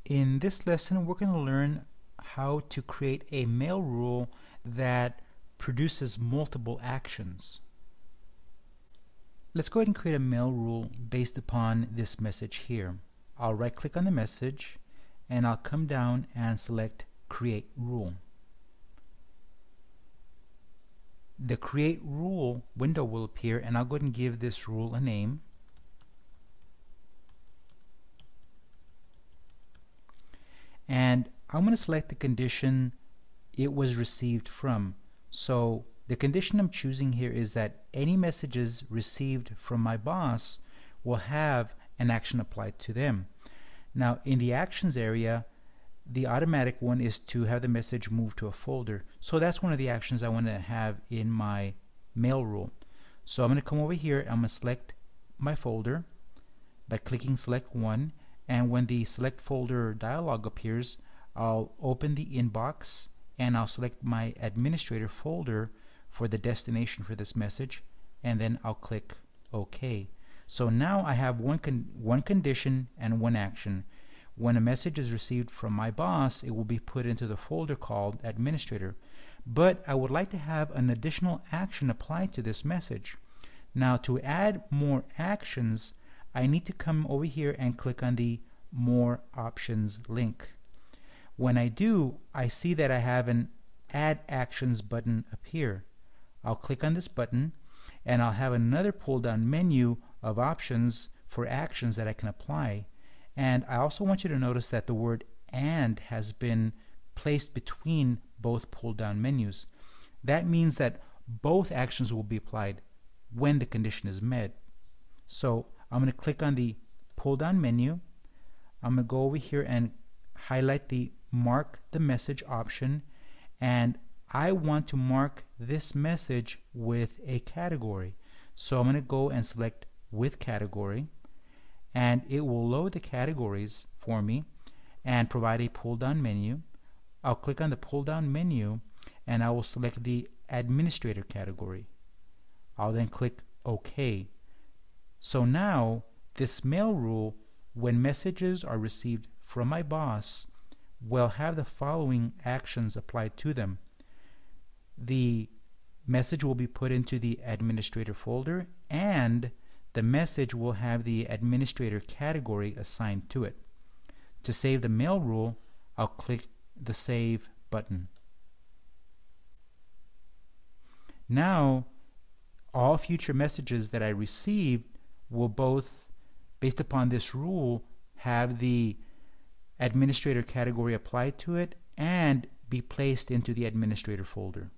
In this lesson, we're going to learn how to create a mail rule that produces multiple actions. Let's go ahead and create a mail rule based upon this message here. I'll right click on the message and I'll come down and select Create Rule. The Create Rule window will appear and I'll go ahead and give this rule a name. And I'm going to select the condition it was received from. So the condition I'm choosing here is that any messages received from my boss will have an action applied to them. Now in the actions area, the automatic one is to have the message move to a folder. So that's one of the actions I want to have in my mail rule. So I'm going to come over here, I'm going to select my folder by clicking select one, and when the select folder dialog appears, I'll open the inbox and I'll select my administrator folder for the destination for this message, and then I'll click OK. So now I have one condition and one action. When a message is received from my boss, it will be put into the folder called administrator. But I would like to have an additional action applied to this message. Now to add more actions, I need to come over here and click on the More Options link. When I do, I see that I have an Add Actions button appear. I'll click on this button and I'll have another pull-down menu of options for actions that I can apply. And I also want you to notice that the word "and" has been placed between both pull-down menus. That means that both actions will be applied when the condition is met. So I'm going to click on the pull-down menu. I'm going to go over here and highlight the Mark the Message option, and I want to mark this message with a category. So I'm going to go and select With Category, and it will load the categories for me and provide a pull-down menu. I'll click on the pull-down menu and I will select the Administrator category. I'll then click OK. So now this mail rule, when messages are received from my boss, will have the following actions applied to them. The message will be put into the administrator folder, and the message will have the administrator category assigned to it. To save the mail rule, I'll click the Save button. Now all future messages that I receive will both, based upon this rule, have the administrator category applied to it and be placed into the administrator folder.